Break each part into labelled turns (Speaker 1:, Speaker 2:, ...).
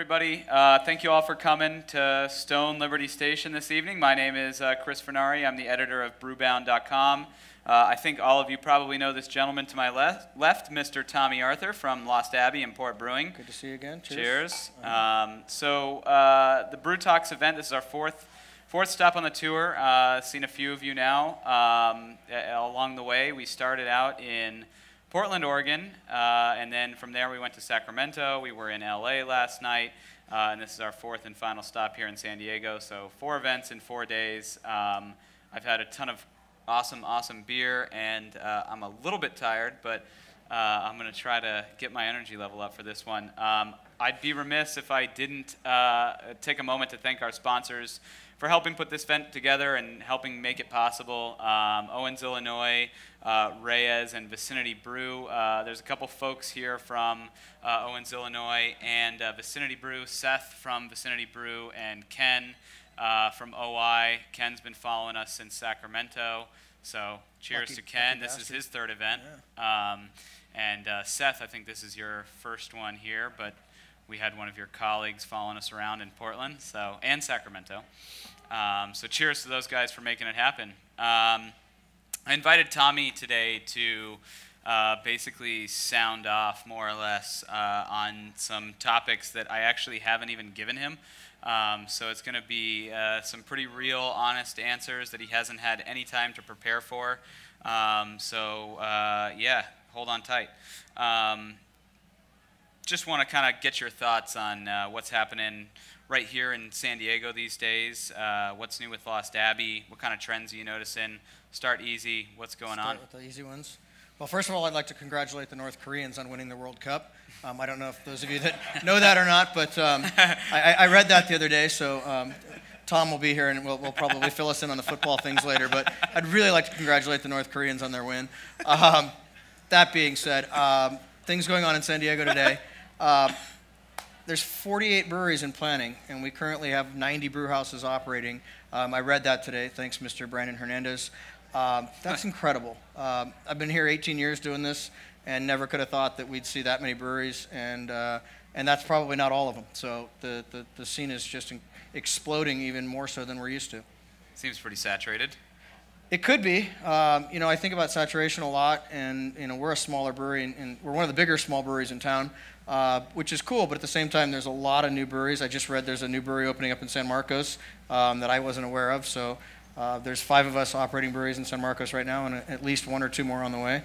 Speaker 1: everybody. Thank you all for coming to Stone Liberty Station this evening. My name is Chris Fernari. I'm the editor of Brewbound.com. I think all of you probably know this gentleman to my left, Mr. Tommy Arthur from Lost Abbey and Port Brewing.
Speaker 2: Good to see you again.
Speaker 1: Cheers. The Brew Talks event, this is our fourth stop on the tour. Seen a few of you now along the way. We started out in Portland, Oregon, and then from there we went to Sacramento. We were in LA last night, and this is our fourth and final stop here in San Diego. So 4 events in 4 days. I've had a ton of awesome beer, and I'm a little bit tired, but I'm going to try to get my energy level up for this one. I'd be remiss if I didn't take a moment to thank our sponsors for helping put this event together and helping make it possible. Owens, Illinois, Reyes, and Vicinity Brew. There's a couple folks here from Owens, Illinois, and Vicinity Brew. Seth from Vicinity Brew, and Ken from OI. Ken's been following us since Sacramento, so cheers to Ken. This is his 3rd event. Yeah. Seth, I think this is your first one here, but we had one of your colleagues following us around in Portland, and Sacramento. So cheers to those guys for making it happen. I invited Tommy today to basically sound off more or less on some topics that I actually haven't even given him. So it's going to be some pretty real, honest answers that he hasn't had any time to prepare for. Yeah, hold on tight. Just want to kind of get your thoughts on what's happening right here in San Diego these days. What's new with Lost Abbey? What kind of trends are you noticing? Start easy. What's going on?
Speaker 2: Start with the easy ones. Well, first of all, I'd like to congratulate the North Koreans on winning the World Cup. I don't know if those of you that know that or not, but I read that the other day, so Tom will be here and will probably fill us in on the football things later, but I'd really like to congratulate the North Koreans on their win. That being said, things going on in San Diego today. There's 48 breweries in planning, and we currently have 90 brew houses operating. I read that today. Thanks, Mr. Brandon Hernandez. That's incredible. I've been here 18 years doing this, and never could have thought that we'd see that many breweries, and that's probably not all of them. So the scene is just exploding even more so than we're used to.
Speaker 1: Seems pretty saturated.
Speaker 2: It could be. I think about saturation a lot, and we're a smaller brewery, and we're one of the bigger small breweries in town, which is cool. But at the same time, there's a lot of new breweries. I just read there's a new brewery opening up in San Marcos that I wasn't aware of. So there's 5 of us operating breweries in San Marcos right now, and at least 1 or 2 more on the way.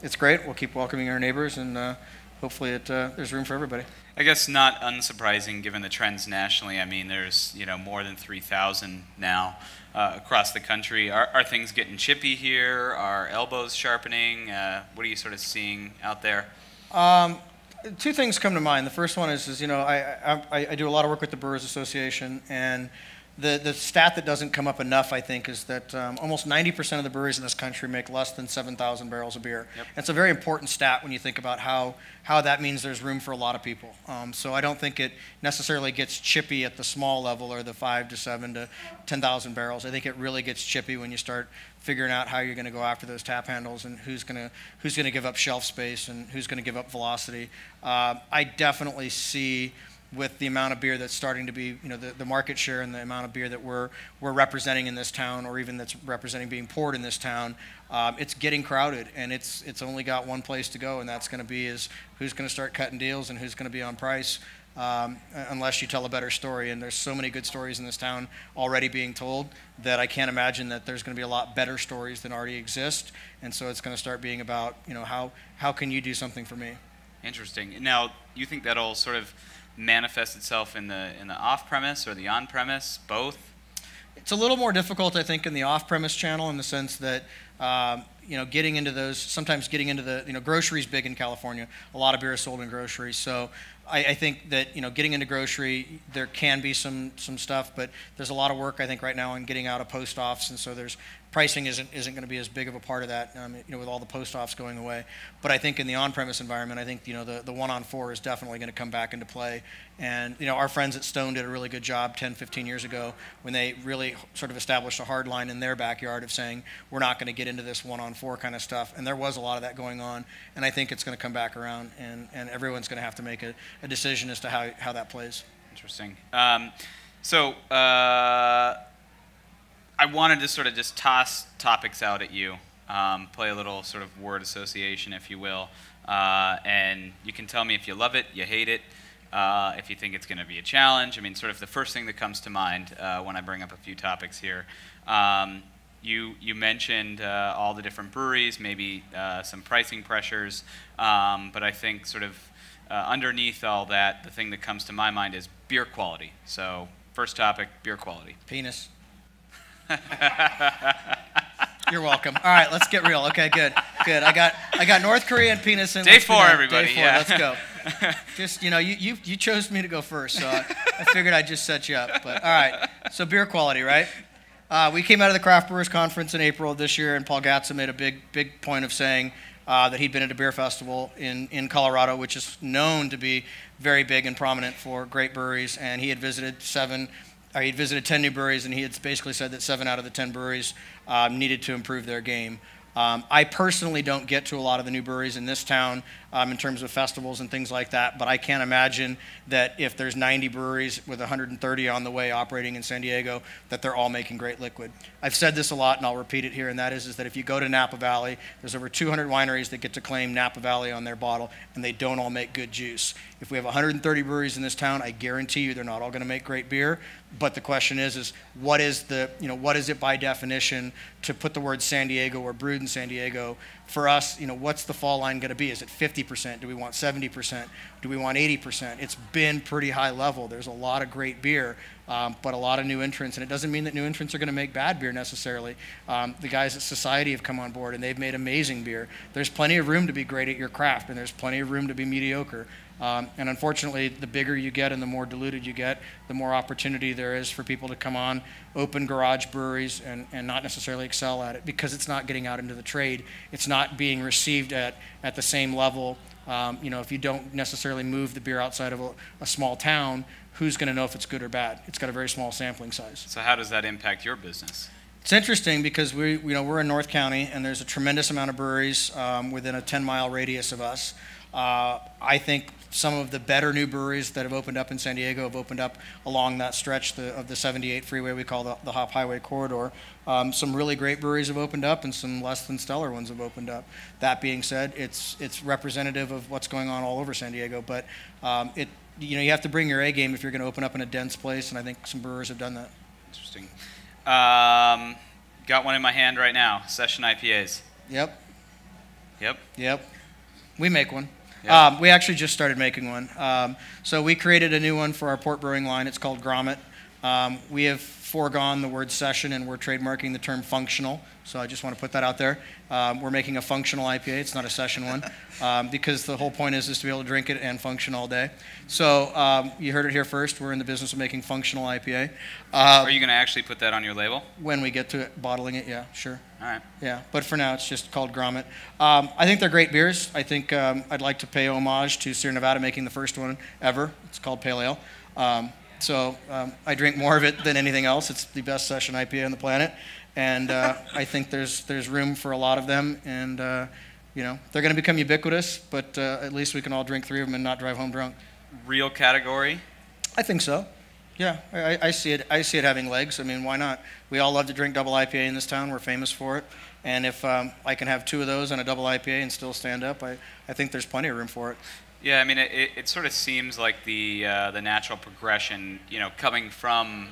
Speaker 2: It's great. We'll keep welcoming our neighbors, and hopefully there's room for everybody.
Speaker 1: I guess not unsurprising given the trends nationally. I mean, there's more than 3,000 now across the country. Are things getting chippy here? Are elbows sharpening? What are you sort of seeing out there?
Speaker 2: 2 things come to mind. The first one is I do a lot of work with the Brewers Association, and the stat that doesn't come up enough, I think, is that almost 90% of the breweries in this country make less than 7,000 barrels of beer. Yep. It's a very important stat when you think about how that means there's room for a lot of people. So I don't think it necessarily gets chippy at the small level or the 5 to 7 to 10,000 barrels. I think it really gets chippy when you start figuring out how you're going to go after those tap handles and who's going to give up shelf space and who's going to give up velocity. I definitely see, with the amount of beer that's starting to be, the market share and the amount of beer that we're representing in this town, or even that's representing being poured in this town, it's getting crowded, and it's only got one place to go, and that's going to be is who's going to start cutting deals and who's going to be on price, unless you tell a better story. And there's so many good stories in this town already being told that I can't imagine that there's going to be a lot better stories than already exist. And so it's going to start being about, how can you do something for me?
Speaker 1: Interesting. Now, you think that'll sort of manifest itself in the off-premise or the on-premise, both?
Speaker 2: It's a little more difficult, I think, in the off-premise channel, in the sense that getting into those, sometimes getting into the, grocery's big in California. A lot of beer is sold in groceries, so I think that getting into grocery, there can be some stuff, but there's a lot of work, I think, right now on getting out of post offs, and so there's pricing isn't going to be as big of a part of that, with all the post-offs going away. But I think in the on-premise environment, I think, the 1-on-4 is definitely going to come back into play. And, our friends at Stone did a really good job 10, 15 years ago when they really sort of established a hard line in their backyard of saying, we're not going to get into this 1-on-4 kind of stuff. And there was a lot of that going on. And I think it's going to come back around, and everyone's going to have to make a decision as to how that plays.
Speaker 1: Interesting. I wanted to sort of just toss topics out at you, play a little sort of word association, if you will, and you can tell me if you love it, you hate it, if you think it's going to be a challenge. I mean, sort of the first thing that comes to mind when I bring up a few topics here. You mentioned all the different breweries, maybe some pricing pressures, but I think sort of underneath all that, the thing that comes to my mind is beer quality. So first topic, beer quality.
Speaker 2: Penis. You're welcome. All right, let's get real. Okay, good. I got North Korea and penis in.
Speaker 1: Day 4, everybody.
Speaker 2: Day 4,
Speaker 1: yeah.
Speaker 2: Let's go. Just, you chose me to go first, so I figured I'd just set you up. But all right, so beer quality, right? We came out of the Craft Brewers Conference in April of this year, and Paul Gatza made a big point of saying that he'd been at a beer festival in Colorado, which is known to be very big and prominent for great breweries, and he had visited 10 new breweries, and he had basically said that 7 out of the 10 breweries needed to improve their game. I personally don't get to a lot of the new breweries in this town in terms of festivals and things like that, but I can't imagine that if there's 90 breweries with 130 on the way operating in San Diego, that they're all making great liquid. I've said this a lot, and I'll repeat it here, and that is that if you go to Napa Valley, there's over 200 wineries that get to claim Napa Valley on their bottle, and they don't all make good juice. If we have 130 breweries in this town, I guarantee you they're not all going to make great beer, but the question is what is it by definition to put the word San Diego or brewed in San Diego? For us, what's the fall line going to be? Is it 50%? Do we want 70%? Do we want 80%? It's been pretty high level. There's a lot of great beer, but a lot of new entrants, and it doesn't mean that new entrants are going to make bad beer necessarily. The guys at Society have come on board, and they've made amazing beer. There's plenty of room to be great at your craft, and there's plenty of room to be mediocre. And unfortunately, the bigger you get and the more diluted you get, the more opportunity there is for people to come on, open garage breweries, and not necessarily excel at it because it's not getting out into the trade. It's not being received at the same level. If you don't necessarily move the beer outside of a small town, who's going to know if it's good or bad? It's got a very small sampling size.
Speaker 1: So how does that impact your business?
Speaker 2: It's interesting because we're in North County, and there's a tremendous amount of breweries within a 10-mile radius of us. I think some of the better new breweries that have opened up in San Diego have opened up along that stretch of the 78 freeway we call the Hop Highway Corridor. Some really great breweries have opened up, and some less than stellar ones have opened up. That being said, it's representative of what's going on all over San Diego, but you have to bring your A game if you're going to open up in a dense place, and I think some brewers have done that.
Speaker 1: Interesting. Got one in my hand right now, Session IPAs.
Speaker 2: Yep.
Speaker 1: Yep.
Speaker 2: We make one.
Speaker 1: Yep.
Speaker 2: We actually just started making one. So we created a new one for our port brewing line. It's called Grommet. We have foregone the word session, and we're trademarking the term functional. So I just want to put that out there. We're making a functional IPA. It's not a session one because the whole point is to be able to drink it and function all day. So you heard it here first. We're in the business of making functional IPA.
Speaker 1: Are you going to actually put that on your label?
Speaker 2: When we get to it, bottling it, yeah, sure.
Speaker 1: All right.
Speaker 2: Yeah, but for now, it's just called Grommet. I think they're great beers. I think I'd like to pay homage to Sierra Nevada making the first one ever. It's called Pale Ale. I drink more of it than anything else. It's the best session IPA on the planet. And I think there's room for a lot of them. And, they're going to become ubiquitous, but at least we can all drink 3 of them and not drive home drunk.
Speaker 1: Real category?
Speaker 2: I think so. Yeah, I see it. I see it having legs. I mean, why not? We all love to drink double IPA in this town. We're famous for it. And if I can have 2 of those on a double IPA and still stand up, I think there's plenty of room for it.
Speaker 1: Yeah, I mean, it sort of seems like the natural progression, coming from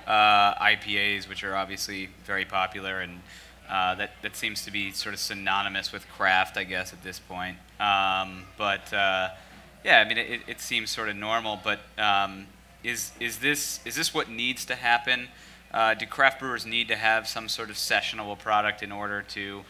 Speaker 1: IPAs, which are obviously very popular, and that seems to be sort of synonymous with craft, I guess, at this point. Yeah, I mean, it seems sort of normal, but is this what needs to happen? Do craft brewers need to have some sort of sessionable product in order to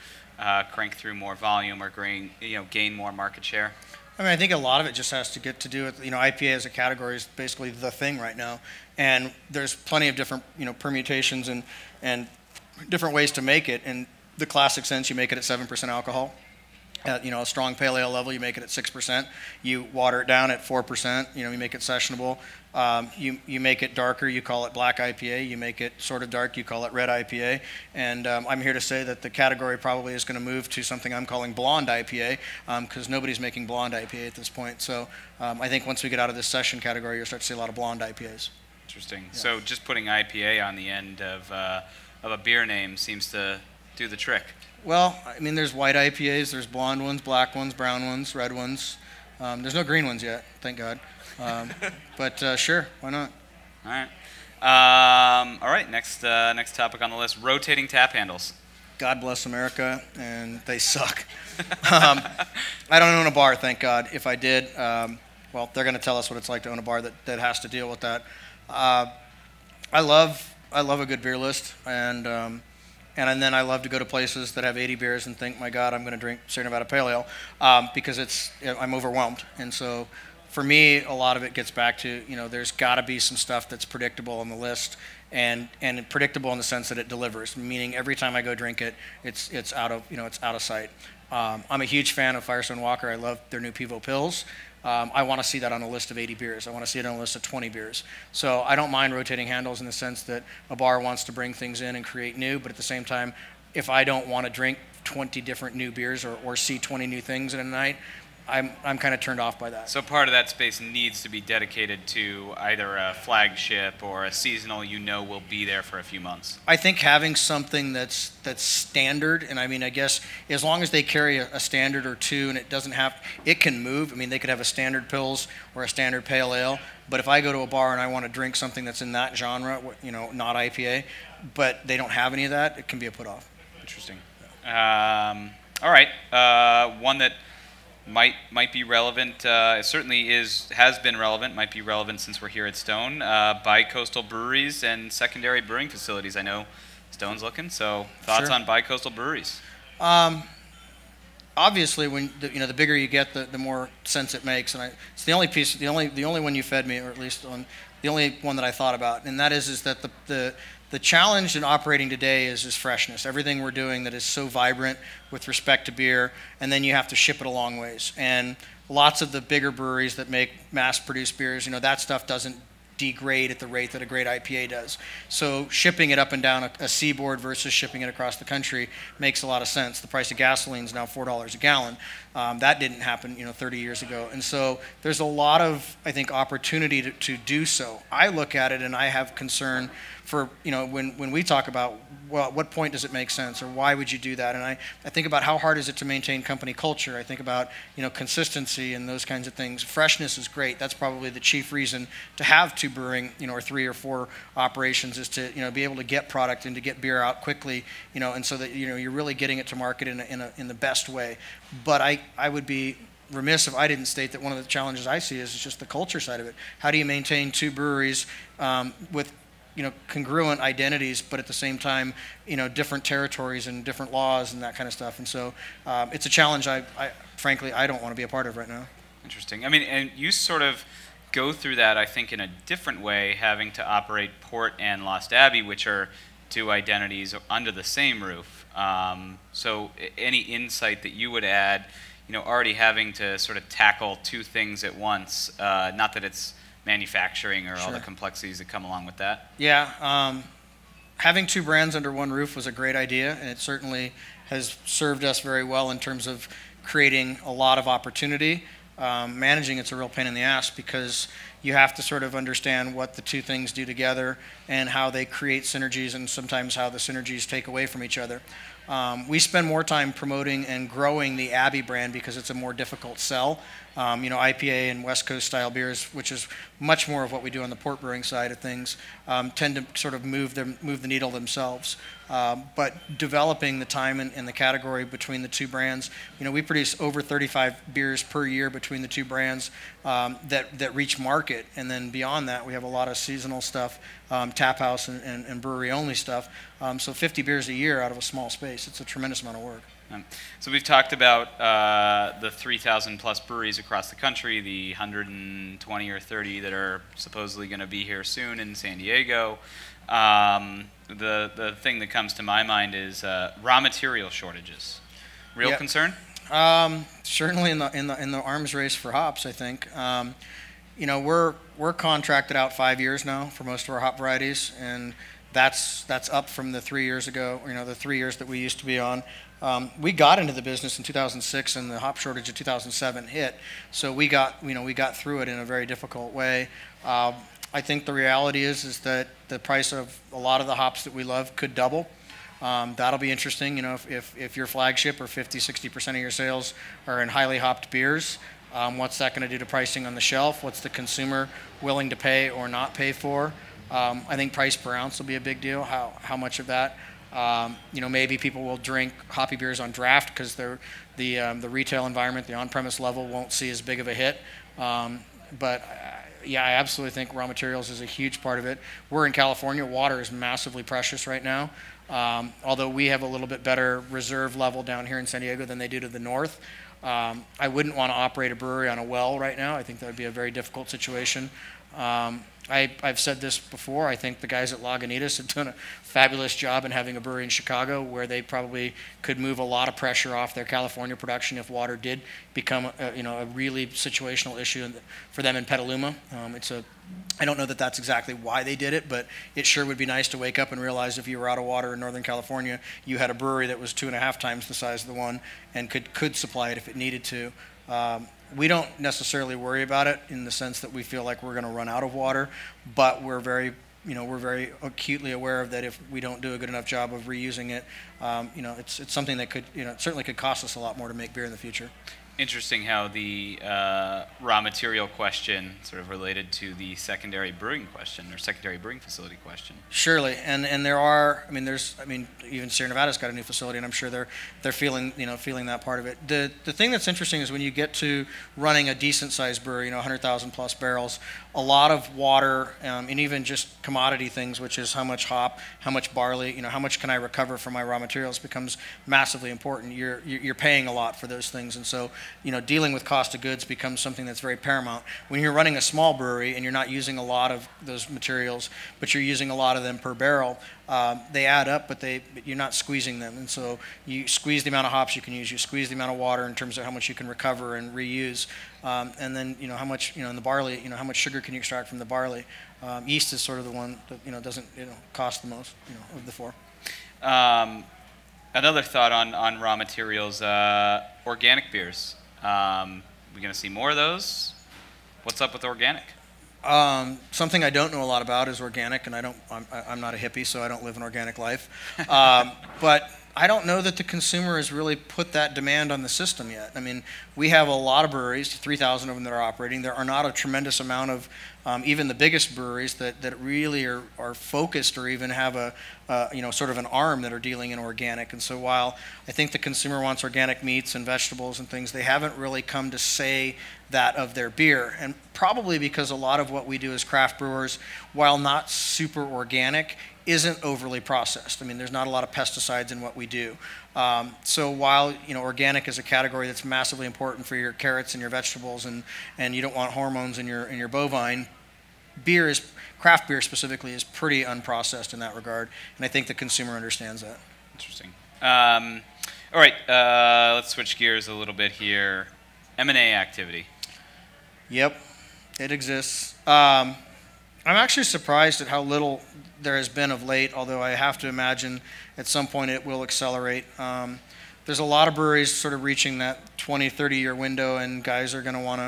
Speaker 1: crank through more volume or gain more market share?
Speaker 2: I mean, I think a lot of it just has to get to do with, IPA as a category is basically the thing right now. And there's plenty of different, permutations and different ways to make it. In the classic sense, you make it at 7% alcohol. At a strong pale ale level, you make it at 6%. You water it down at 4%. You make it sessionable. You make it darker, you call it black IPA. You make it sort of dark, you call it red IPA. And I'm here to say that the category probably is going to move to something I'm calling blonde IPA, because nobody's making blonde IPA at this point. So I think once we get out of this session category, you'll start to see a lot of blonde IPAs.
Speaker 1: Interesting. Yeah. So just putting IPA on the end of a beer name seems to do the trick.
Speaker 2: Well, I mean, there's white IPAs, there's blonde ones, black ones, brown ones, red ones. There's no green ones yet, thank God. But sure, why not?
Speaker 1: All right. Next topic on the list: rotating tap handles.
Speaker 2: God bless America, and they suck. I don't own a bar, thank God. If I did, well, they're going to tell us what it's like to own a bar that has to deal with that. I love a good beer list, and then I love to go to places that have 80 beers and think, my God, I'm going to drink Sierra Nevada Pale Ale, because I'm overwhelmed. And so for me, a lot of it gets back to, there's got to be some stuff that's predictable on the list, and predictable in the sense that it delivers, meaning every time I go drink it, it's out of sight. I'm a huge fan of Firestone Walker. I love their new Pivo Pills. I want to see that on a list of 80 beers. I want to see it on a list of 20 beers. So I don't mind rotating handles in the sense that a bar wants to bring things in and create new, but at the same time, if I don't want to drink 20 different new beers or see 20 new things in a night, I'm kind of turned off by that.
Speaker 1: So part of that space needs to be dedicated to either a flagship or a seasonal will be there for a few months.
Speaker 2: I think having something that's standard, and I guess as long as they carry a standard or two and it can move. They could have a standard Pils or a standard Pale Ale, but if I go to a bar and I want to drink something that's in that genre, not IPA, but they don't have any of that, it can be a put off.
Speaker 1: Interesting. All right, one that might be relevant. It certainly has been relevant. Might be relevant since we're here at Stone. Bi-coastal breweries and secondary brewing facilities. I know Stone's looking. So thoughts on bi-coastal breweries?
Speaker 2: Obviously, when the bigger you get, the more sense it makes. And it's the only one you fed me, or at least the only one that I thought about. And that is that the challenge in operating today is freshness. Everything we're doing that is so vibrant with respect to beer, and then you have to ship it a long ways. And lots of the bigger breweries that make mass-produced beers, that stuff doesn't degrade at the rate that a great IPA does. So shipping it up and down a seaboard versus shipping it across the country makes a lot of sense. The price of gasoline is now $4 a gallon. That didn't happen, 30 years ago. And so there's a lot of, I think, opportunity to do so. I look at it and I have concern for, when we talk about, well, at what point does it make sense, or why would you do that? And I think about how hard is it to maintain company culture. I think about, consistency and those kinds of things. Freshness is great. That's probably the chief reason to have two brewing, or 3 or 4 operations, is to, be able to get product and to get beer out quickly, and so that, you're really getting it to market in the best way. But I would be remiss if I didn't state that one of the challenges I see is just the culture side of it. How do you maintain 2 breweries with congruent identities, but at the same time, different territories and different laws and that kind of stuff? And so it's a challenge frankly, I don't want to be a part of right now.
Speaker 1: Interesting. And you sort of go through that, I think, in a different way, having to operate Port and Lost Abbey, which are 2 identities under the same roof. So any insight that you would add, already having to sort of tackle 2 things at once, not that it's manufacturing or all the complexities that come along with that?
Speaker 2: Yeah, having 2 brands under one roof was a great idea, and it certainly has served us very well in terms of creating a lot of opportunity. Managing it's a real pain in the ass, because you have to sort of understand what the 2 things do together and how they create synergies, and sometimes how the synergies take away from each other. We spend more time promoting and growing the Abbey brand because it's a more difficult sell. IPA and West Coast style beers, which is much more of what we do on the port brewing side of things, tend to sort of move the needle themselves. But developing the time in the category between the 2 brands, we produce over 35 beers per year between the 2 brands that reach market, and then beyond that, we have a lot of seasonal stuff, tap house and brewery only stuff. So 50 beers a year out of a small space, it's a tremendous amount of work.
Speaker 1: So we've talked about the 3,000 plus breweries across the country, the 120 or 30 that are supposedly going to be here soon in San Diego. The thing that comes to my mind is raw material shortages. Real concern?
Speaker 2: Certainly in the arms race for hops, I think. You know, we're contracted out 5 years now for most of our hop varieties, and that's up from the 3 years ago. You know, the 3 years that we used to be on. We got into the business in 2006, and the hop shortage of 2007 hit. So we got through it in a very difficult way. I think the reality is that the price of a lot of the hops that we love could double. That'll be interesting. You know, if your Flagship or 50-60% of your sales are in highly hopped beers, what's that going to do to pricing on the shelf? What's the consumer willing to pay or not pay for? I think price per ounce will be a big deal. How much of that? You know, maybe people will drink hoppy beers on draft because the retail environment, the on-premise level, won't see as big of a hit. Yeah, I absolutely think raw materials is a huge part of it. We're in California. Water is massively precious right now. Although we have a little bit better reserve level down here in San Diego than they do to the north. I wouldn't want to operate a brewery on a well right now. I think that would be a very difficult situation. I've said this before. I think the guys at Lagunitas have done a fabulous job in having a brewery in Chicago where they probably could move a lot of pressure off their California production if water did become a really situational issue for them in Petaluma. I don't know that that's exactly why they did it, but it sure would be nice to wake up and realize if you were out of water in Northern California, you had a brewery that was 2.5 times the size of the one and could supply it if it needed to. We don't necessarily worry about it in the sense that we feel like we're going to run out of water, but we're very acutely aware of that if we don't do a good enough job of reusing it, it's something that could, it certainly could cost us a lot more to make beer in the future.
Speaker 1: Interesting how the raw material question sort of related to the secondary brewing question or secondary brewing facility question.
Speaker 2: Surely, and there are, even Sierra Nevada's got a new facility, and I'm sure they're feeling that part of it. The thing that's interesting is when you get to running a decent sized brewery, 100,000 plus barrels, a lot of water, and even just commodity things, which is how much hop, how much barley, how much can I recover from my raw materials, becomes massively important. You're paying a lot for those things, and so dealing with cost of goods becomes something that's very paramount. When you're running a small brewery and you're not using a lot of those materials, but you're using a lot of them per barrel, they add up, but you're not squeezing them. And so you squeeze the amount of hops you can use, you squeeze the amount of water in terms of how much you can recover and reuse, and then how much in the barley, how much sugar can you extract from the barley. Yeast is sort of the one that doesn't cost the most of the four.
Speaker 1: Another thought on raw materials, organic beers. We're going to see more of those. What's up with organic?
Speaker 2: Something I don't know a lot about is organic, and I'm not a hippie, so I don't live an organic life. But I don't know that the consumer has really put that demand on the system yet. I mean, we have a lot of breweries, 3,000 of them that are operating. There are not a tremendous amount of even the biggest breweries that really are focused or even have a sort of an arm that are dealing in organic. And so while I think the consumer wants organic meats and vegetables and things, they haven't really come to say that of their beer. And probably because a lot of what we do as craft brewers, while not super organic, isn't overly processed. I mean, there's not a lot of pesticides in what we do. So while organic is a category that's massively important for your carrots and your vegetables, and you don't want hormones in your bovine, craft beer specifically is pretty unprocessed in that regard, and I think the consumer understands that.
Speaker 1: Interesting. All right, let's switch gears a little bit here. M&A activity.
Speaker 2: Yep, it exists. I'm actually surprised at how little there has been of late, although I have to imagine at some point it will accelerate. There's a lot of breweries sort of reaching that 20, 30-year window, and guys are going to want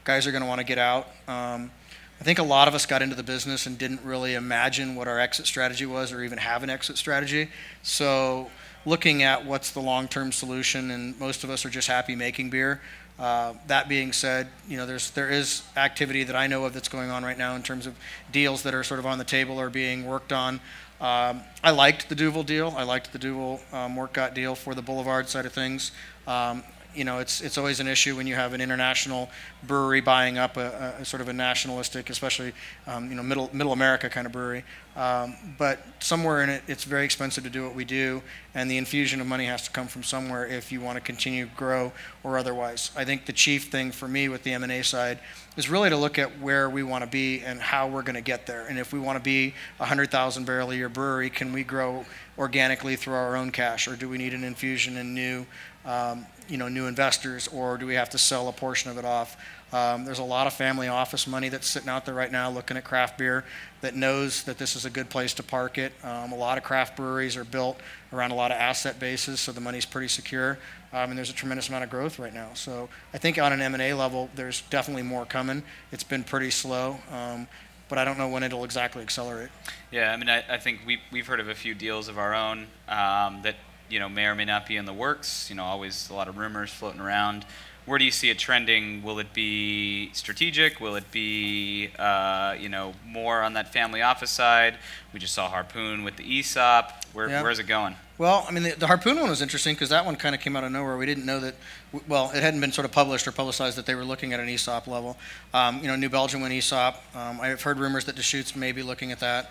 Speaker 2: to get out. I think a lot of us got into the business and didn't really imagine what our exit strategy was or even have an exit strategy. So looking at what's the long-term solution, and most of us are just happy making beer. That being said, there is activity that I know of that's going on right now in terms of deals that are sort of on the table or being worked on. I liked the Duvel deal. I liked the Duvel Mortgott deal for the Boulevard side of things. you know, it's always an issue when you have an international brewery buying up a sort of a nationalistic, especially you know, middle America kind of brewery. But somewhere in it, it's very expensive to do what we do, and the infusion of money has to come from somewhere if you want to continue to grow or otherwise. I think the chief thing for me with the M&A side is really to look at where we want to be and how we're going to get there. And if we want to be a 100,000 barrel a year brewery, can we grow organically through our own cash, or do we need an infusion in new, you know, new investors, or do we have to sell a portion of it off? There's a lot of family office money that's sitting out there right now looking at craft beer that knows that this is a good place to park it. A lot of craft breweries are built around a lot of asset bases, so the money's pretty secure, and there's a tremendous amount of growth right now. So I think on an M&A level, there's definitely more coming. It's been pretty slow, but I don't know when it'll exactly accelerate.
Speaker 1: Yeah, I mean, I think we've heard of a few deals of our own that, you know, may or may not be in the works. You know, always a lot of rumors floating around. Where do you see it trending? Will it be strategic? Will it be, you know, more on that family office side? We just saw Harpoon with the ESOP. Where's it going?
Speaker 2: Well, I mean, the Harpoon one was interesting because that one kind of came out of nowhere. We didn't know that, well, it hadn't been sort of published or publicized that they were looking at an ESOP level. You know, New Belgium went ESOP. I've heard rumors that Deschutes may be looking at that.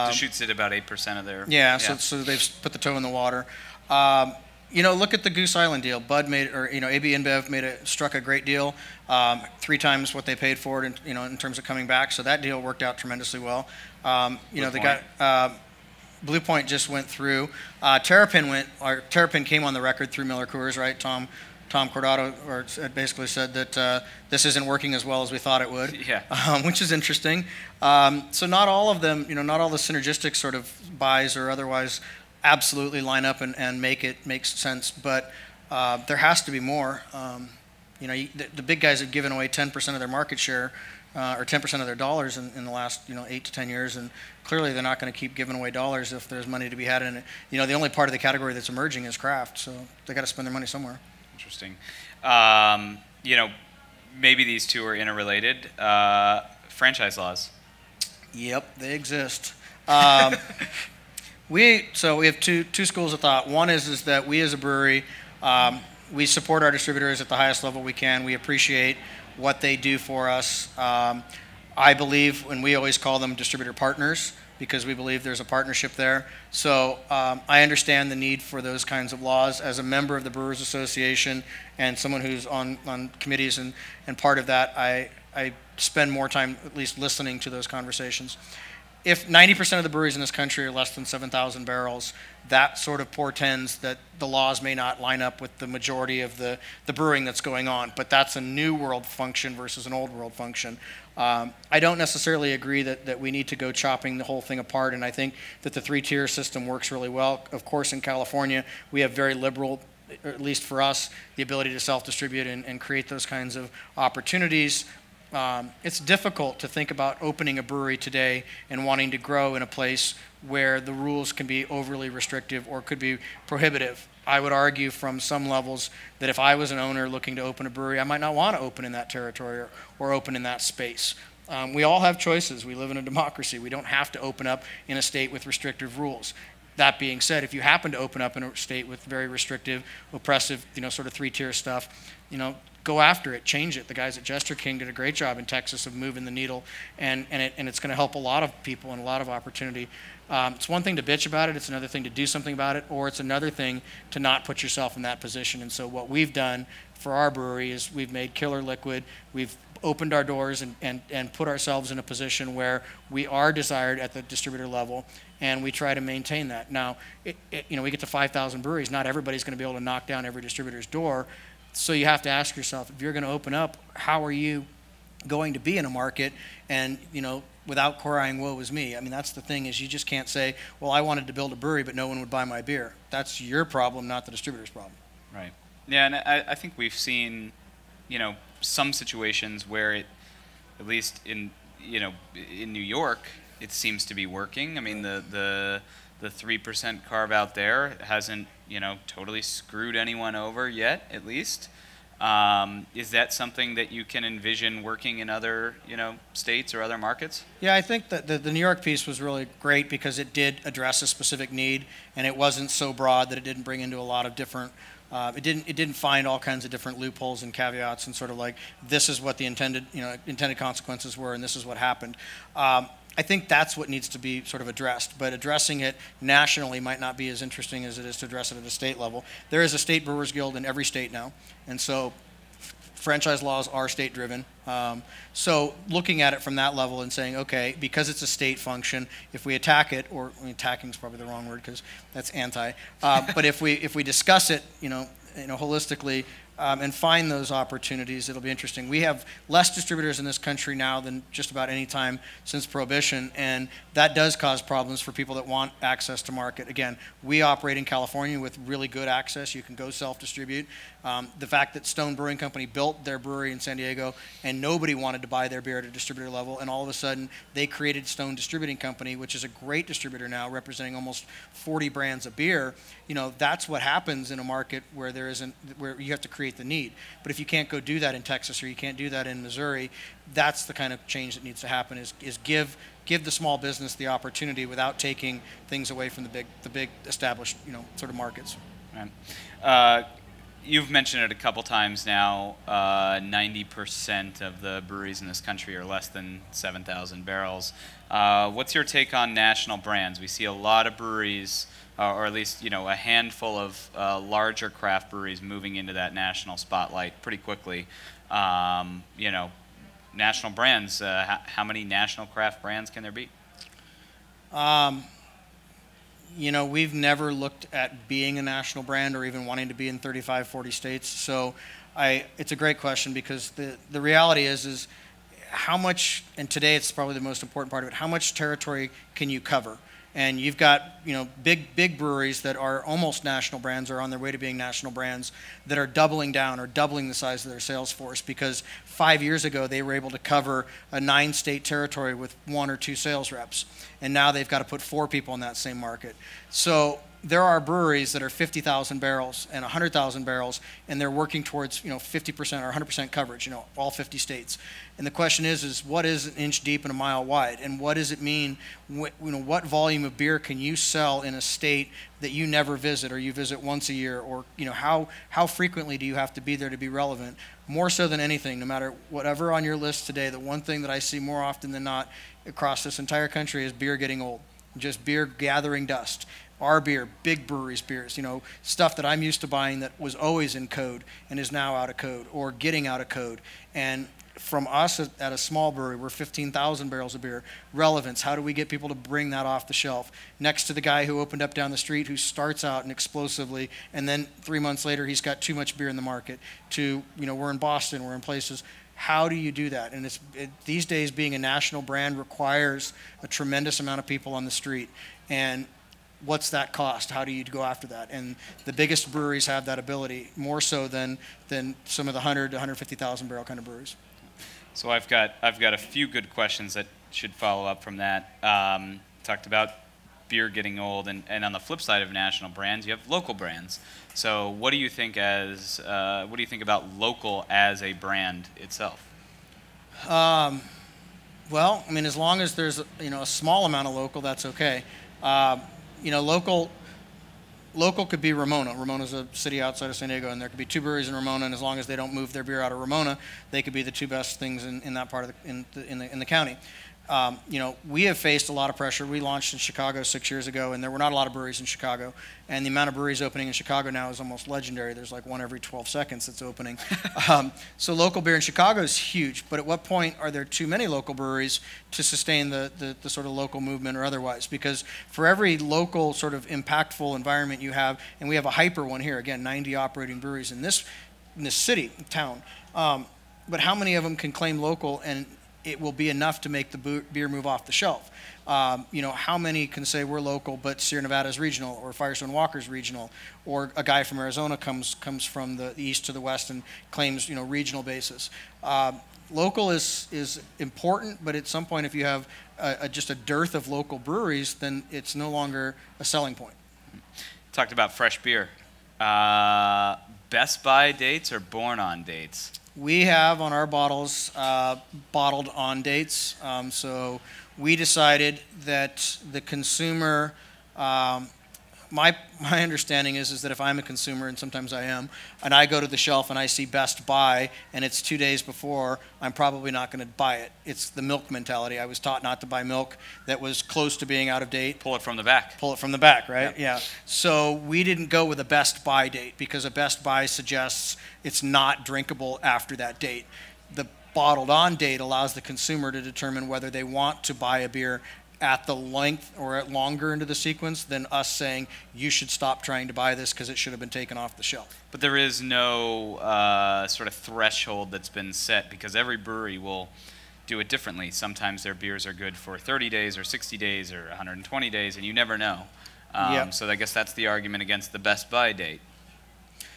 Speaker 1: Deschutes did about 8% of their...
Speaker 2: Yeah, so they've put the toe in the water. You know, look at the Goose Island deal. Bud made, or you know, Abbey InBev struck a great deal, 3 times what they paid for it, you know, in terms of coming back. So that deal worked out tremendously well. You know, they got Blue Point just went through. Terrapin came on the record through Miller Coors, right? Tom Cordato basically said that this isn't working as well as we thought it would.
Speaker 1: Yeah.
Speaker 2: Which is interesting. So not all of them, you know, not all the synergistic sort of buys or otherwise absolutely line up and make sense, but there has to be more. You know, the big guys have given away 10% of their market share or 10% of their dollars in the last, you know, 8 to 10 years, and clearly they're not going to keep giving away dollars if there's money to be had in it. You know, the only part of the category that's emerging is craft, so they got to spend their money somewhere.
Speaker 1: Interesting. You know, maybe these two are interrelated. Franchise laws.
Speaker 2: Yep, they exist. So we have two schools of thought. One is that we as a brewery, we support our distributors at the highest level we can. We appreciate what they do for us. I believe, and we always call them distributor partners because we believe there's a partnership there. So I understand the need for those kinds of laws. As a member of the Brewers Association and someone who's on committees and part of that, I spend more time at least listening to those conversations. If 90% of the breweries in this country are less than 7,000 barrels, that sort of portends that the laws may not line up with the majority of the brewing that's going on. But that's a new world function versus an old world function. I don't necessarily agree that we need to go chopping the whole thing apart, and I think that the 3-tier system works really well. Of course, in California, we have very liberal, or at least for us, the ability to self-distribute and create those kinds of opportunities. It's difficult to think about opening a brewery today and wanting to grow in a place where the rules can be overly restrictive or could be prohibitive. I would argue from some levels that if I was an owner looking to open a brewery, I might not want to open in that territory or open in that space. We all have choices. We live in a democracy. We don't have to open up in a state with restrictive rules. That being said, if you happen to open up in a state with very restrictive, oppressive, you know, sort of 3-tier stuff, you know, go after it, change it. The guys at Jester King did a great job in Texas of moving the needle, and it's going to help a lot of people and a lot of opportunity. It's one thing to bitch about it, it's another thing to do something about it, or it's another thing to not put yourself in that position. And so what we've done for our brewery is we've made Killer Liquid, we've opened our doors and put ourselves in a position where we are desired at the distributor level, and we try to maintain that. Now, you know, we get to 5,000 breweries, not everybody's going to be able to knock down every distributor's door. So you have to ask yourself, if you're going to open up, how are you going to be in a market and, you know, without crying, woe is me? I mean, that's the thing, is you just can't say, well, I wanted to build a brewery, but no one would buy my beer. That's your problem, not the distributor's problem.
Speaker 1: Right. Yeah, and I think we've seen, you know, some situations where it, at least in, you know, in New York, it seems to be working. I mean, the 3% carve out there hasn't, you know, totally screwed anyone over yet, at least. Is that something that you can envision working in other, you know, states or other markets?
Speaker 2: Yeah, I think that the New York piece was really great because it did address a specific need, and it wasn't so broad that it didn't bring into a lot of different It didn't find all kinds of different loopholes and caveats and sort of like, this is what the intended consequences were and this is what happened. I think that's what needs to be sort of addressed, but addressing it nationally might not be as interesting as it is to address it at a state level. There is a state brewers guild in every state now, and so franchise laws are state driven. So looking at it from that level and saying, okay, because it's a state function, if we attack it, or I mean, attacking is probably the wrong word because that's anti, but if we discuss it, holistically, and find those opportunities, it'll be interesting. We have less distributors in this country now than just about any time since Prohibition, and that does cause problems for people that want access to market. Again, we operate in California with really good access. You can go self-distribute. The fact that Stone Brewing Company built their brewery in San Diego and nobody wanted to buy their beer at a distributor level, and all of a sudden they created Stone Distributing Company, which is a great distributor now, representing almost 40 brands of beer. That's what happens in a market where where you have to create the need. But if you can't go do that in Texas or you can't do that in Missouri, that's the kind of change that needs to happen, is give the small business the opportunity without taking things away from the big established sort of markets.
Speaker 1: Right. You've mentioned it a couple times now, 90% of the breweries in this country are less than 7,000 barrels. What's your take on national brands? We see a lot of breweries, or at least a handful of larger craft breweries moving into that national spotlight pretty quickly. National brands, how many national craft brands can there be?
Speaker 2: We've never looked at being a national brand or even wanting to be in 35, 40 states. So it's a great question, because the reality is how much, and today it's probably the most important part of it, how much territory can you cover? And you've got big breweries that are almost national brands or on their way to being national brands that are doubling down or doubling the size of their sales force, because 5 years ago they were able to cover a 9-state territory with 1 or 2 sales reps, and now they've got to put 4 people in that same market. So there are breweries that are 50,000 barrels and 100,000 barrels, and they're working towards 50% or 100% coverage, all 50 states. And the question is what is an inch deep and a mile wide, and what does it mean? What volume of beer can you sell in a state that you never visit, or you visit once a year, or how frequently do you have to be there to be relevant? More so than anything, no matter whatever on your list today, the one thing that I see more often than not across this entire country is beer getting old, just beer gathering dust. Our beer, big breweries beers, stuff that I'm used to buying that was always in code and is now out of code or getting out of code. And from us at a small brewery, we're 15,000 barrels of beer. Relevance, how do we get people to bring that off the shelf? Next to the guy who opened up down the street who starts out and explosively, and then 3 months later he's got too much beer in the market, to, we're in Boston, we're in places. How do you do that? And these days, being a national brand requires a tremendous amount of people on the street. And what's that cost? How do you go after that? And the biggest breweries have that ability, more so than some of the 100 to 150,000 barrel kind of breweries.
Speaker 1: So I've got a few good questions that should follow up from that. Talked about beer getting old, and on the flip side of national brands, you have local brands. So what do you think about local as a brand itself?
Speaker 2: Well, I mean, as long as there's a small amount of local, that's okay. Local could be Ramona. Ramona's a city outside of San Diego, and there could be 2 breweries in Ramona, and as long as they don't move their beer out of Ramona, they could be the 2 best things in that part of the county. We have faced a lot of pressure. We launched in Chicago 6 years ago, and there were not a lot of breweries in Chicago. And the amount of breweries opening in Chicago now is almost legendary. There's like 1 every 12 seconds that's opening. So local beer in Chicago is huge. But at what point are there too many local breweries to sustain the sort of local movement or otherwise? Because for every local sort of impactful environment you have, and we have a hyper one here, again, 90 operating breweries in this city, town. But how many of them can claim local and it will be enough to make the beer move off the shelf? How many can say we're local, but Sierra Nevada is regional, or Firestone Walker's regional, or a guy from Arizona comes from the east to the west and claims regional basis? Local is important, but at some point, if you have just a dearth of local breweries, then it's no longer a selling point.
Speaker 1: Talked about fresh beer. Best by dates or born on dates?
Speaker 2: We have on our bottles bottled on dates. So we decided that the consumer my understanding is that if I'm a consumer, and sometimes I am, and I go to the shelf and I see Best Buy and it's 2 days before, I'm probably not going to buy it. It's the milk mentality. I was taught not to buy milk that was close to being out of date.
Speaker 1: Pull it from the back.
Speaker 2: Pull it from the back, right?
Speaker 1: Yep.
Speaker 2: Yeah. So we didn't go with a Best Buy date because a Best Buy suggests it's not drinkable after that date. The bottled on date allows the consumer to determine whether they want to buy a beer at the length or at longer into the sequence than us saying you should stop trying to buy this because it should have been taken off the shelf.
Speaker 1: But there is no sort of threshold that's been set because every brewery will do it differently. Sometimes their beers are good for 30 days or 60 days or 120 days, and you never know.
Speaker 2: Yep.
Speaker 1: So I guess that's the argument against the Best Buy date.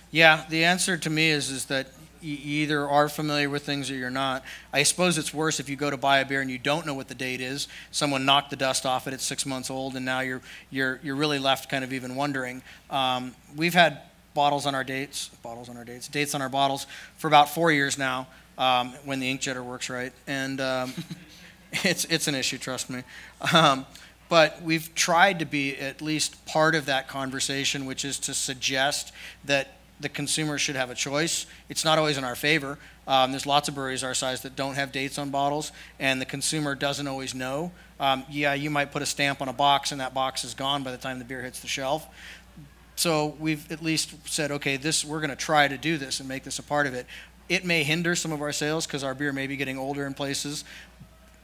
Speaker 2: Yeah, the answer to me is that you either are familiar with things or you're not. I suppose it's worse if you go to buy a beer and you don't know what the date is. Someone knocked the dust off it, it's 6 months old, and now you're really left kind of even wondering. We've had dates on our bottles for about 4 years now, when the inkjetter works right, and it's an issue, trust me. But we've tried to be at least part of that conversation, which is to suggest that the consumer should have a choice. It's not always in our favor. There's lots of breweries our size that don't have dates on bottles, and the consumer doesn't always know. Yeah, you might put a stamp on a box, and that box is gone by the time the beer hits the shelf. So we've at least said, okay, we're going to try to do this and make this a part of it. It may hinder some of our sales because our beer may be getting older in places,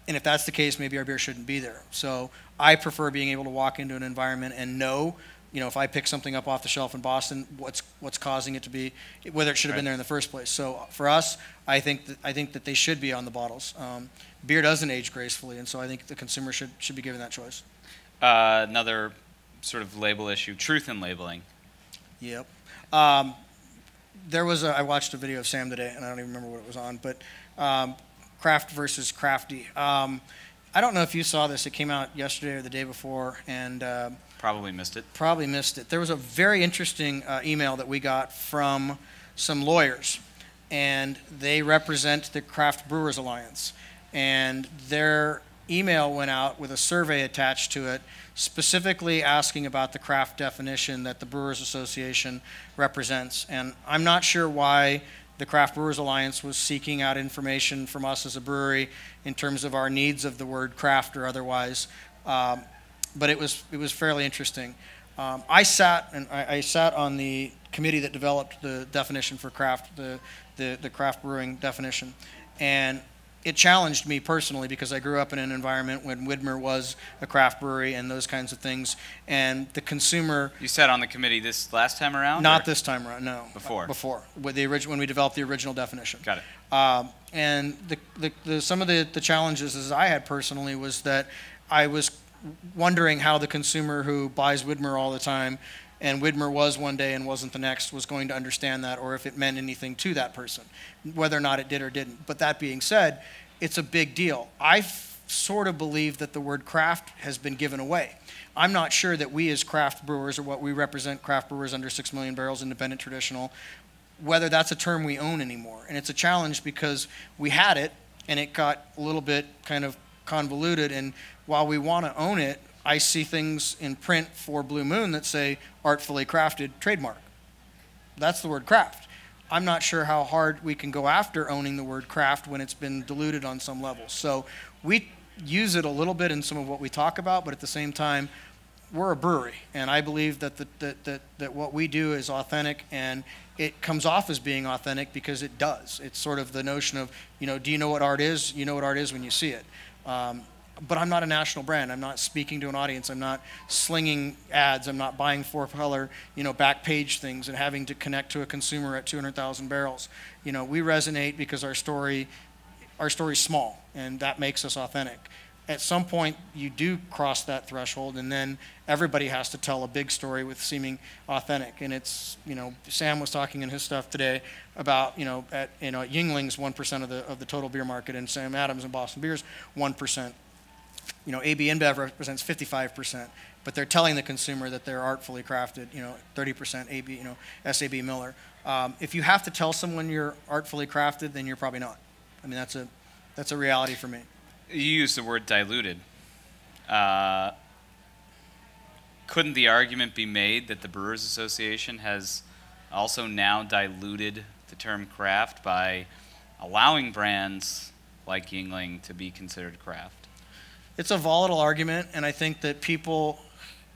Speaker 2: and if that's the case, maybe our beer shouldn't be there. So I prefer being able to walk into an environment and know, if I pick something up off the shelf in Boston, what's causing it to be, whether it should have been there in the first place. So for us, I think that they should be on the bottles. Beer doesn't age gracefully, and so I think the consumer should be given that choice.
Speaker 1: Another sort of label issue, truth in labeling.
Speaker 2: Yep. I watched a video of Sam today, and I don't even remember what it was on, but craft versus crafty. I don't know if you saw this. It came out yesterday or the day before, and
Speaker 1: Probably missed it.
Speaker 2: Probably missed it. There was a very interesting email that we got from some lawyers, and they represent the Craft Brewers Alliance. And their email went out with a survey attached to it, specifically asking about the craft definition that the Brewers Association represents. And I'm not sure why the Craft Brewers Alliance was seeking out information from us as a brewery in terms of our needs of the word craft or otherwise. But it was fairly interesting. I sat on the committee that developed the definition for craft, the craft brewing definition, and it challenged me personally because I grew up in an environment when Widmer was a craft brewery and those kinds of things, and the consumer.
Speaker 1: You sat on the committee this last time around?
Speaker 2: Not this time around, no.
Speaker 1: Before.
Speaker 2: Before, when we developed the original definition.
Speaker 1: Got it.
Speaker 2: And some of the challenges as I had personally was that I was wondering how the consumer who buys Widmer all the time, and Widmer was one day and wasn't the next, was going to understand that, or if it meant anything to that person, whether or not it did or didn't. But that being said, it's a big deal. I sort of believe that the word craft has been given away. I'm not sure that we as craft brewers, or what we represent, craft brewers under 6 million barrels, independent, traditional, whether that's a term we own anymore. And it's a challenge because we had it, and it got a little bit kind of convoluted, and while we want to own it, I see things in print for Blue Moon that say artfully crafted trademark. That's the word craft. I'm not sure how hard we can go after owning the word craft when it's been diluted on some level. So we use it a little bit in some of what we talk about, but at the same time, we're a brewery, and I believe that that what we do is authentic, and it comes off as being authentic because it does. It's sort of the notion of, do you know what art is? You know what art is when you see it. But I'm not a national brand. I'm not speaking to an audience. I'm not slinging ads. I'm not buying four-color, back page things and having to connect to a consumer at 200,000 barrels. We resonate because our story's small, and that makes us authentic. At some point, you do cross that threshold, and then everybody has to tell a big story with seeming authentic. And it's, Sam was talking in his stuff today about, at Yuengling's 1% of the total beer market, and Sam Adams and Boston Beer's 1%. AB InBev represents 55%, but they're telling the consumer that they're artfully crafted, 30% AB, SAB Miller. If you have to tell someone you're artfully crafted, then you're probably not. I mean, that's a reality for me.
Speaker 1: You use the word diluted. couldn't the argument be made that the Brewers Association has also now diluted the term craft by allowing brands like Yuengling to be considered craft?
Speaker 2: It's a volatile argument, and I think that people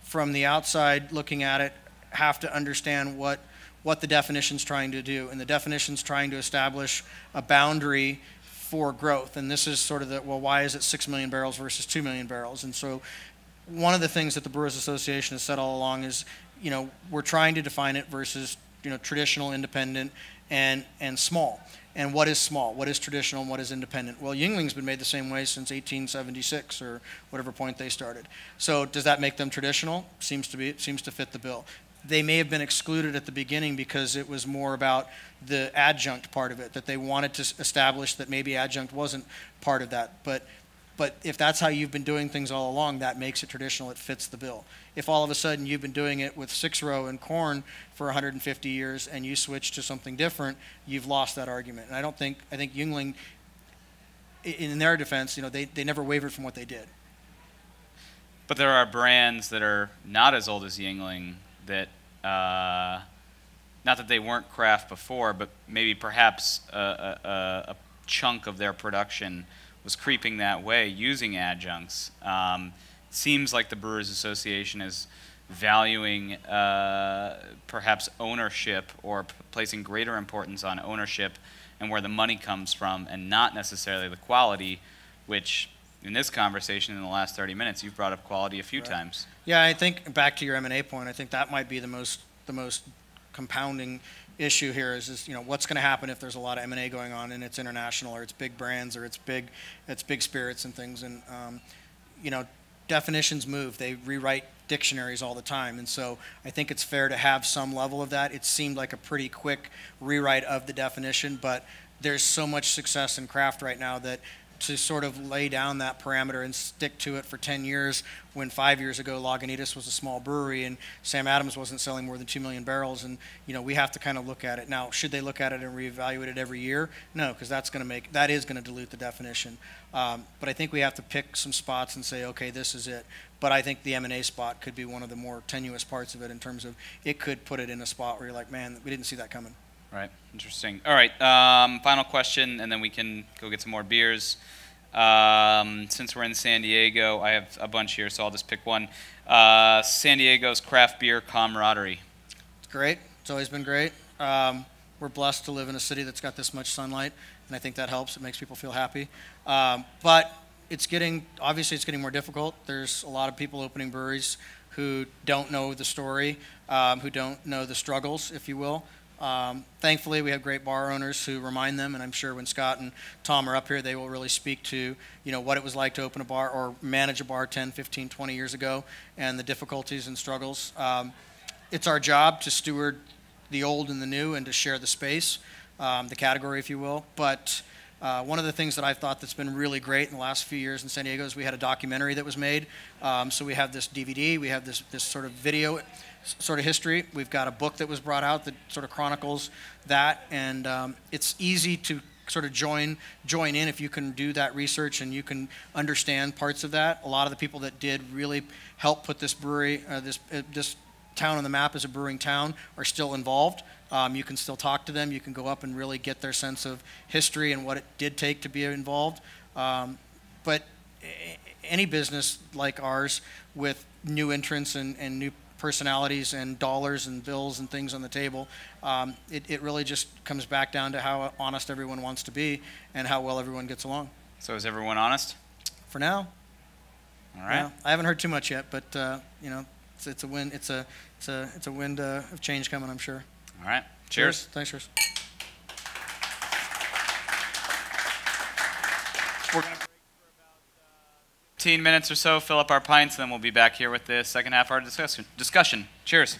Speaker 2: from the outside looking at it have to understand what the definition's trying to do. And the definition's trying to establish a boundary for growth. And this is sort of the, well, why is it 6 million barrels versus 2 million barrels? And so one of the things that the Brewers Association has said all along is, we're trying to define it versus, traditional, independent, and small. And what is small? What is traditional and what is independent? Well, Yuengling's been made the same way since 1876 or whatever point they started. So does that make them traditional? Seems to fit the bill. They may have been excluded at the beginning because it was more about the adjunct part of it, that they wanted to establish that maybe adjunct wasn't part of that. But if that's how you've been doing things all along, that makes it traditional. It fits the bill. If all of a sudden you've been doing it with 6-row and corn for 150 years and you switch to something different, you've lost that argument. And I think Yuengling, in their defense, they never wavered from what they did.
Speaker 1: But there are brands that are not as old as Yuengling that, not that they weren't craft before, but maybe perhaps a chunk of their production was creeping that way using adjuncts. Seems like the Brewers Association is valuing perhaps ownership or placing greater importance on ownership and where the money comes from and not necessarily the quality, which in this conversation in the last 30 minutes, you've brought up quality a few times.
Speaker 2: Yeah, I think back to your M&A point, I think that might be the most compounding issue here is what's going to happen if there's a lot of M&A going on and it's international or it's big brands or it's big spirits and things. And definitions move. They rewrite dictionaries all the time. And so I think it's fair to have some level of that. It seemed like a pretty quick rewrite of the definition, but there's so much success in craft right now that to sort of lay down that parameter and stick to it for 10 years when 5 years ago Lagunitas was a small brewery and Sam Adams wasn't selling more than 2 million barrels. And, we have to kind of look at it. Now, should they look at it and reevaluate it every year? No, because that is going to dilute the definition. But I think we have to pick some spots and say, okay, this is it. But I think the M&A spot could be one of the more tenuous parts of it in terms of it could put it in a spot where you're like, man, we didn't see that coming.
Speaker 1: Right, interesting. All right, final question, and then we can go get some more beers. Since we're in San Diego, I have a bunch here, so I'll just pick one. San Diego's craft beer camaraderie.
Speaker 2: It's great. It's always been great. We're blessed to live in a city that's got this much sunlight, and I think that helps. It makes people feel happy. But obviously it's getting more difficult. There's a lot of people opening breweries who don't know the story, who don't know the struggles, if you will. Thankfully, we have great bar owners who remind them, and I'm sure when Scott and Tom are up here, they will really speak to, what it was like to open a bar or manage a bar 10, 15, 20 years ago and the difficulties and struggles. It's our job to steward the old and the new and to share the space, the category, if you will. But one of the things that I've thought that's been really great in the last few years in San Diego is we had a documentary that was made. So we have this DVD, we have this sort of video sort of history. We've got a book that was brought out that sort of chronicles that, and it's easy to sort of join in if you can do that research and you can understand parts of that. A lot of the people that did really help put this brewery, this town on the map as a brewing town are still involved. You can still talk to them. You can go up and really get their sense of history and what it did take to be involved. But any business like ours with new entrants and new personalities and dollars and bills and things on the table, it really just comes back down to how honest everyone wants to be and how well everyone gets along.
Speaker 1: So is everyone honest?
Speaker 2: For now.
Speaker 1: All right.
Speaker 2: Yeah, I haven't heard too much yet, but it's a win. It's a wind of change coming, I'm sure.
Speaker 1: All right. Cheers.
Speaker 2: Thanks, Chris.
Speaker 1: We're going to break for about 15 minutes or so, fill up our pints, and then we'll be back here with the second half of our discussion. Cheers.